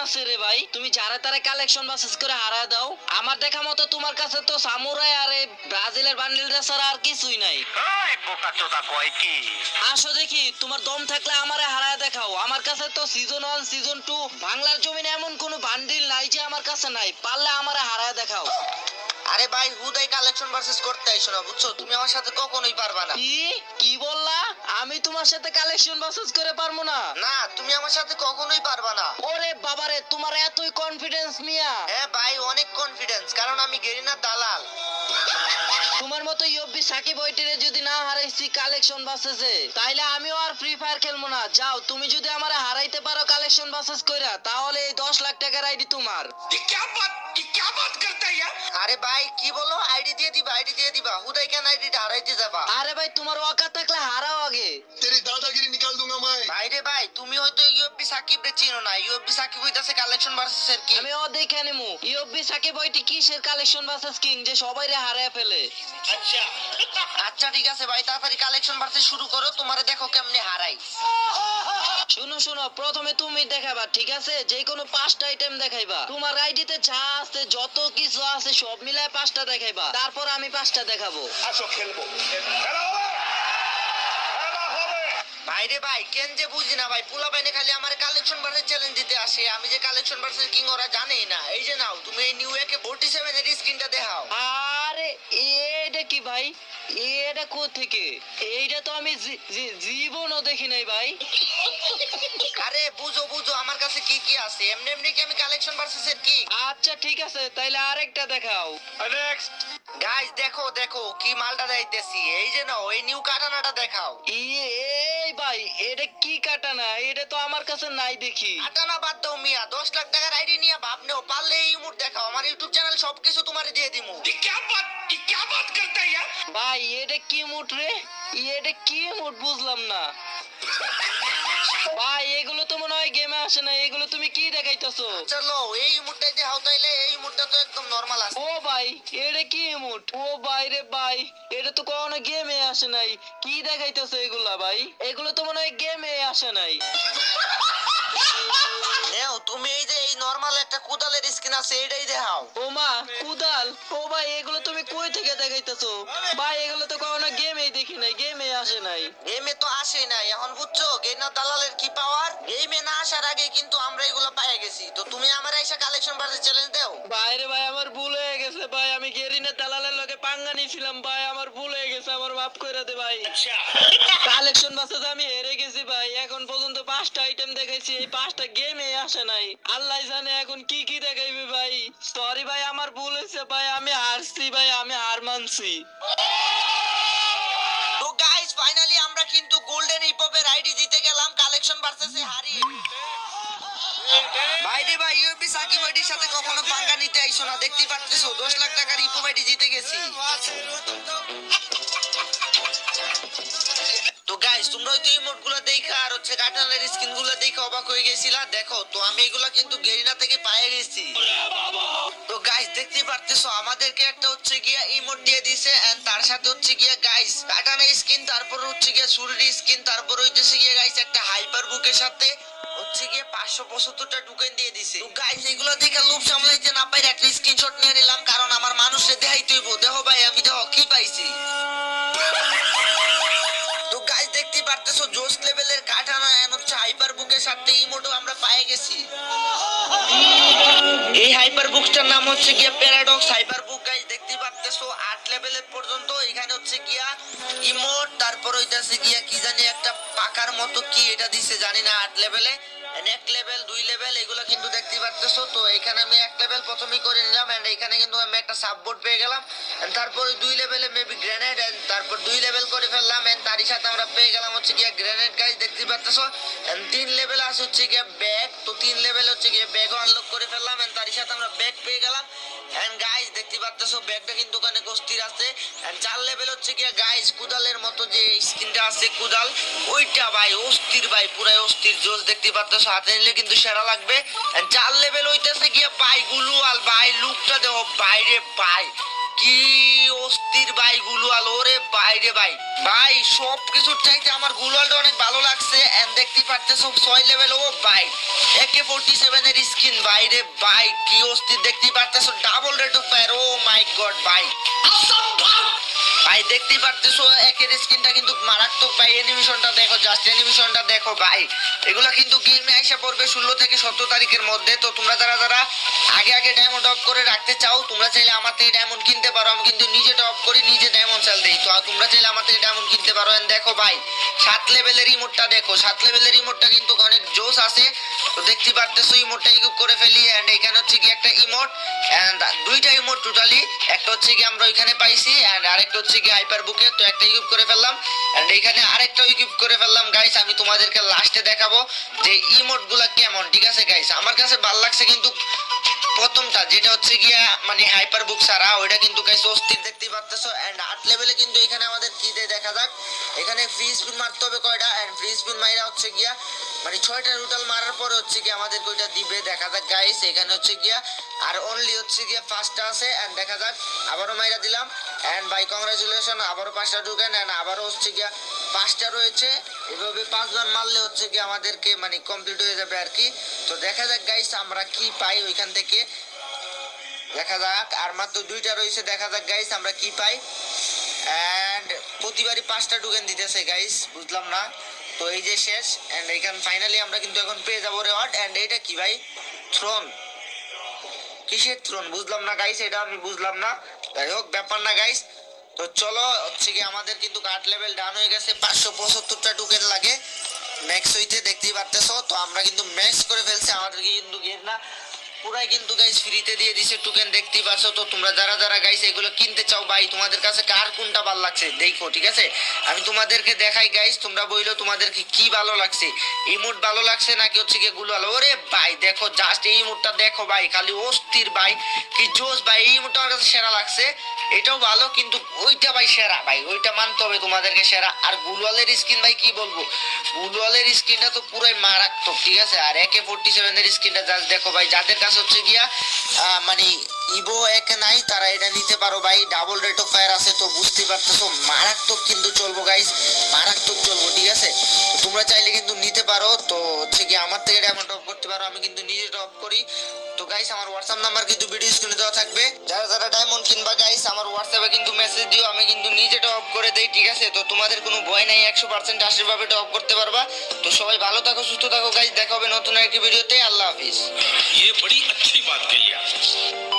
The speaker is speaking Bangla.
আছে রে ভাই? তুমি যারা তারা কালেকশন বাসেস করে হারায় দাও। আমার দেখা মতো তোমার কাছে তো সামুরাই আর এই ব্রাজিলের বান্ডিলটা ছাড়া আর কিছুই নাই। এই বোকাচোদা কয় কি? আসো দেখি, তোমার দম থাকলে আমারে হারায় দেখাও। আমার কাছে তো সিজন 1 সিজন 2 বাংলার জমিনে এমন কোনো বান্ডিল নাই যে আমার কাছে নাই। পারলে আমারে হারায় দেখাও। আরে ভাই হুদাই কালেকশন ভার্সেস করতে আইছো না, বুঝছো? তুমি আমার সাথে কখনোই পারবা না। কি বললা? আমি তোমার সাথে কালেকশন বাসেস করে পারবো না? না, তুমি আমার সাথে কখনোই পারবা না। ওরে বাবারে, তোমার এতই কনফিডেন্স মিয়া? হ্যাঁ ভাই, অনেক কনফিডেন্স, কারণ আমি গেরিনার দালাল। তোমার মতো ইউবি সাকিব ওইটিরে যদি না হারাইছি কালেকশন বাসেসে, তাইলে আমিও আর ফ্রি ফায়ার খেলবো না। যাও, তুমি যদি আমারে হারাইতে পারো কালেকশন বাসেস কইরা, তাহলে এই 10 লাখ টাকার আইডি তোমার। क्या बात करता है यार? আরে ভাই কি বলো? আইডি দিয়ে দিবা, আইডি দিয়ে দিবা। হুদাই কেন আইডিটা হারাইতে যাবা? আরে ভাই, তোমার ওয়াকাত থাকলে হারাও আগে। तेरी दादागिरी निकाल दूंगा मैं। ভাই রে ভাই, তুমি হয়তো ইউএফবি সাকিব রে চিনো না। ইউএফবি সাকিব হইতাছে কালেকশন ভার্সেস এর কি। আমি ও দেখে নেমু ইউবি সাকিব ওইটি কিসের কালেকশন বাসেস কিং যে সবাইরে হারায় ফেলে। अच्छा আচ্ছা ঠিক আছে ভাই, তাড়াতাড়ি কালেকশন ভার্সেস শুরু করো। তোমারে দেখো কেমনে হারাই। শুনো শুনো, প্রথমে তুমি দেখাবা, ঠিক আছে? যে কোনো 5টা আইটেম দেখাইবা। তোমার আইডিতে যা আছে, যত কিছু আছে সব মিলায় 5টা দেখাইবা। তারপর আমি 5টা দেখাবো। আসো খেলবো খেলা হবে খেলা হবে ভাই রে ভাই, কেন যে বুঝি না ভাই, পোলা বাইনে খালি আমার কালেকশন ভার্সেস চ্যালেঞ্জ দিতে আসে। আমি যে কালেকশন ভার্সেস কিং ওরা জানেই না। এই যে নাও, তুমি এই নিউ একে 47 এর স্ক্রিনটা দেখাও। আরে এটা কি ভাই? এটা কোথা থেকে? এইটা তো আমি জীবনও দেখি নাই ভাই। আরে বুঝো বুঝো, আমার কাছে কি কি আছে। এমনি এমনি কি আমি কালেকশন ভার্সেস এর কি। আচ্ছা ঠিক আছে, তাইলে আরেকটা দেখাও। नेक्स्ट গাইস দেখো দেখো কি মালটা দেখাইতেছি। এই যে নাও, এই নিউ কাটানাটা দেখাও। এই ভাই, এটা কি কাটানা? এটা তো আমার কাছে নাই দেখি। কাটানা বাদ দাও মিয়া, 10 লাখ টাকার আইডি নিয়ে ভাব নেও। পারলে এই মুড দেখাও, আমার ইউটিউব চ্যানেল সবকিছু তোমারে দিয়ে দিমু। ये क्या बात करता है यार? ভাই এটা কি মুড রে? এটা কি মুড বুঝলাম না ভাই। এগুলো তো মনে হয় গেমে আসে না। এগুলো তুমি কি দেখাইতেছো? চলো এই মুডটাই দেখাও তাইলে। এই মুডটা তো একদম নরমাল আছে। ও ভাই, এটা কি মুড? ও ভাই রে ভাই, এটা তো কখনো গেমে আসে নাই। কি দেখাইতেছো এগুলা ভাই? এগুলো তো মনে হয় গেমে আসে নাই। নেও তুমি এই যে এই নরমাল একটা কুদালের স্কিন আছে, এটাই দেখাও। ও মা, কুদাল! ও ভাই, এগুলো তুমি কই থেকে দেখাইতেছো ভাই? এগুলো তো কখনো গেমেই দেখি নাই, গেমে আসে নাই। গেমে তো আসে নাই, এখন বুঝছো গেইনা দালালের কি পাওয়ার। গেমে না আসার আগে কিন্তু আমরা এগুলো পাইয়া গেছি। তো তুমি আমার এসে কালেকশন ভার্সেস চ্যালেঞ্জ দাও। ভাই রে ভাই, আমার ভুল হয়ে গেছে ভাই। আমি গেরিনের দালালের লগে পাঙ্গা নিয়েছিলাম ভাই। আমার ভুল হয়ে গেছে, আমার মাফ করে দে ভাই। अच्छा কালেকশন বাসে আমি হেরে গেছি ভাই। এখন পর্যন্ত 5টা আইটেম দেখাইছি, এই 5টা গেমে আসে নাই। আল্লাহ জানে এখন কি কি দেখাইবে ভাই। সরি ভাই, আমার ভুল হয়েছে ভাই। আমি হারছি ভাই, আমি হার মানছি। তো গাইস ফাইনালি আমরা কিন্তু গোল্ডেন হিপহপের আইডি জিতে গেলাম কালেকশন ভার্সেসে হারিয়ে। ভাই রে ভাই, ইউএফবি সাকিব আইডির সাথে কখনো পাঙ্গা নিতে আইছো না। দেখতেই পারতেছো 10 লাখ টাকার হিপহপ আইডি জিতে গেছি। তো গাইস তোমরা হয়তো ইমোট গুলো দেখা আর হচ্ছে কাটানের স্কিন গুলো দেখে অবাক হয়ে গেছিলা। দেখো তো আমি এগুলা কিন্তু গেরিনা থেকে পায়ে গেছি। তো গাইস দেখতে পারতেছো আমাদেরকে একটা হচ্ছে গিয়া ইমোট দিয়ে দিছে, এন্ড তার সাথে হচ্ছে গিয়া গাইস কাটানের স্কিন, তারপর হচ্ছে গিয়া সুরির স্কিন, তারপর হইতেছে গিয়া গাইস একটা হাইপার বুকের সাথে হচ্ছে গিয়ে 575টা টোকেন দিয়ে দিছে। তো গাইস এগুলো দেখে লোভ সামলাইতে না পাইরা একটা স্ক্রিনশট নিয়ে নিলাম, কারণ আমার মানুষে দেখাইতে হইব। দেখো ভাই আমি দেখো কি পাইছি। তো গাইস দেখতে পারতেছো জোস লেভেলের কাটানা এন্ড হচ্ছে হাইপার বুকের সাথে ইমোটও আমরা পেয়ে গেছি। এই হাইপার বুকটার নাম হচ্ছে গিয়া প্যারাডক্স হাইপার বুক। গাইস দেখতে পারতেছো 8 লেভেলের পর্যন্ত এখানে হচ্ছে গিয়া ইমোট, তারপর হইতাছে গিয়া কি জানি একটা পাকার মতো কি এটা দিছে জানি না 8 লেভেলে। এক লেভেল 2 লেভেল এগুলো কিন্তু দেখতে পারতেছো। তো এখানে আমি 1 লেভেল প্রথমেই করে নিলাম, এন্ড এখানে কিন্তু আমি একটা সাববোর্ড পেয়ে গেলাম। এন্ড তারপরে 2 লেভেলে মেবি গ্রেনেড, এন্ড তারপর 2 লেভেল করে ফেললাম, এন্ড তারই সাথে আমরা পেয়ে গেলাম হচ্ছে গিয়া গ্রেনেড। গাইস দেখতে পারতেছো এন্ড 3 লেভেল আছে হচ্ছে গিয়া ব্যাগ। তো 3 লেভেল হচ্ছে গিয়া ব্যাগও আনলক করে ফেললাম, এন্ড তারই সাথে আমরা ব্যাগ পেয়ে গেলাম। এন্ড গাইস দেখতে পারতেছো ব্যাগটা কিন্তু ওখানে কস্তির আছে। এন্ড 4 লেভেল হচ্ছে গিয়া গাইস কুদালের মতো যে স্কিনটা আছে কুদাল, ওইটা ভাই অস্থির ভাই, পুরাই অস্থির জোস। দেখতে পারতেছো হাতে নিলে কিন্তু সেরা লাগবে। এন্ড 4 লেভেল হইতেছে গিয়া ভাই গুলুয়াল। ভাই লুকটা দেখো বাইরে ভাই, কি অস্থির ভাই গুলওয়াল, ওরে বাইরে ভাই ভাই সব কিছুর চাইতে আমার গুলওয়ালটা অনেক ভালো লাগছে। এন্ড দেখতে পারতেছো 6 লেভেল, ও ভাই AK-47 এর স্কিন ভাই রে ভাই, কি অস্থির দেখতে পারতেছো, double rate of fire, oh my god ভাই ভাই দেখতেই পারতেছো একের স্কিনটা কিন্তু মারাত্মক ভাই। অ্যানিমেশনটা দেখো, জাস্ট অ্যানিমেশনটা দেখো ভাই। এগুলা কিন্তু গেমে আইসা পড়বে 16 থেকে 17 তারিখের মধ্যে। তো তোমরা যারা যারা আগে আগে ডায়মন্ড অফ করে রাখতে চাও, তোমরা চাইলে আমার থেকে ডায়মন্ড কিনতে পারো। আমি কিন্তু নিজে টপ করি, নিজে ডায়মন্ড সেল দেই। তো তোমরা চাইলে আমার থেকে ডায়মন্ড কিনতে পারো। এন্ড দেখো ভাই 7 লেভেলের ইমোটটা দেখো, 7 লেভেলের ইমোটটা কিন্তু অনেক জোস আছে। তো দেখতে পারতেছো ইমোটটা ইকুইপ করে ফেলি। এন্ড এখানে হচ্ছে কি একটা ইমোট, এন্ড দুইটা ইমোট টোটালি, একটা হচ্ছে কি আমরা ওইখানে পাইছি এন্ড আরেকটা হচ্ছে কি হাইপার বুকে। তো একটা ইকুইপ করে ফেললাম এন্ড এখানে আরেকটা ইকুইপ করে ফেললাম গাইস। আমি তোমাদেরকে লাস্টে দেখাবো যে ইমোট গুলা কেমন, ঠিক আছে গাইস। আমার কাছে ভালো লাগছে কিন্তু প্রথমটা, যেটা হচ্ছে গিয়া মানে হাইপার বুক ছাড়া, ওইটা কিন্তু গাইস অস্থির দেখতে পারতেছো। এন্ড 8 লেভেলে কিন্তু এখানে আমাদের কি দেয় দেখা যাক। এখানে ফ্রি স্পিন মারতে হবে কয়টা, এন্ড ফ্রি স্পিন মাইরা হচ্ছে গিয়া মানে 6টা রুটাল মারার পরে হচ্ছে কি আমাদের কয়টা দিবে দেখা যাক গাইস। এখানে হচ্ছে গিয়া আর অনলি হচ্ছে গিয়া 5টা আছে। এন্ড দেখা যাক, আবারও মাইরা দিলাম। এন্ড ভাই কংগ্রাচুলেশন, আবারও 5টা ঢুকেন। এন্ড আবারও হচ্ছে গিয়া 5টা রয়েছে। এভাবে 5 বার মারলে হচ্ছে কি আমাদেরকে মানে কমপ্লিট হয়ে যাবে আর কি। তো দেখা যাক গাইস আমরা কি পাই ওইখান থেকে, দেখা যাক। আর মাত্র 2টা রয়েছে, দেখা যাক গাইস আমরা কি পাই। এন্ড প্রতিবারই 5টা টোকেন দিতেছে গাইস, বুঝলাম না। তো এই যে শেষ। এন্ড এখানে ফাইনালি আমরা কিন্তু এখন পেয়ে যাবো রেওয়ার্ড। এন্ড এটা কি ভাই, থ্রোন, কিসের থ্রোন বুঝলাম না গাইস, এটা আমি বুঝলাম না। যাই হোক ব্যাপার না গাইস। তো চলো হচ্ছে কি আমাদের কিন্তু 8 লেভেল ডাউন হয়ে গেছে, 575টা টোকেন লাগে ম্যাক্স হইতে, দেখতেই পারতেছো। তো আমরা কিন্তু ম্যাক্স করে ফেলছি, আমাদেরকে কিন্তু গেম না পুরাই কিন্তু গাইস ফ্রিতে দিয়ে দিছে টোকেন, দেখতেই পারছো। তো তোমরা যারা যারা গাইস এগুলো কিনতে চাও ভাই, তোমাদের কাছে কার কোনটা ভালো লাগছে দেখো, ঠিক আছে। আমি তোমাদেরকে দেখাই গাইস, তোমরা বইলো তোমাদেরকে কি ভালো লাগছে, ইমোট ভালো লাগছে নাকি হচ্ছে কি গুলো ভালো। ওরে ভাই দেখো জাস্ট এই ইমোটটা দেখো ভাই, খালি অস্থির ভাই, কি জোস ভাই। এই ইমোটটা আমার কাছে সেরা লাগছে, এটাও ভালো কিন্তু ওইটা ভাই সেরা ভাই, ওইটা মানতে হবে তোমাদেরকে সেরা। আর গুলওয়ালের স্কিন ভাই কি বলবো, গুলওয়ালের স্কিনটা তো পুরাই মারাত্মক, ঠিক আছে। আর AK-47 এর স্কিনটা জাস্ট দেখো ভাই, যাদের কাছে হচ্ছে গিয়া মানে ইভো এক নাই তারা এটা নিতে পারো ভাই, ডাবল রেট অফ ফায়ার আছে। তো বুঝতে পারতেছো মারাত্মক কিন্তু চলবো গাইস, মারাত্মক চলবো, ঠিক আছে। তো তোমরা চাইলে কিন্তু নিতে পারো। তো হচ্ছে কি আমার থেকে ডায়মন্ড টপ করতে পারো, আমি কিন্তু নিজে টপ করি। তো গাইস আমার হোয়াটসঅ্যাপ নাম্বার কিন্তু ভিডিও স্ক্রিনে দেওয়া থাকবে, যারা যারা ডায়মন্ড কিনবা গাইস আমার হোয়াটসঅ্যাপে কিন্তু মেসেজ দিও, আমি কিন্তু নিজে টপ করে দেই, ঠিক আছে। তো তোমাদের কোনো ভয় নাই, 100% আশীর্ভাবে টপ করতে পারবা। তো সবাই ভালো থাকো, সুস্থ থাকো গাইস, দেখা হবে নতুন একটি ভিডিওতে। আল্লাহ হাফিজ। ये बड़ी अच्छी बात कही आप।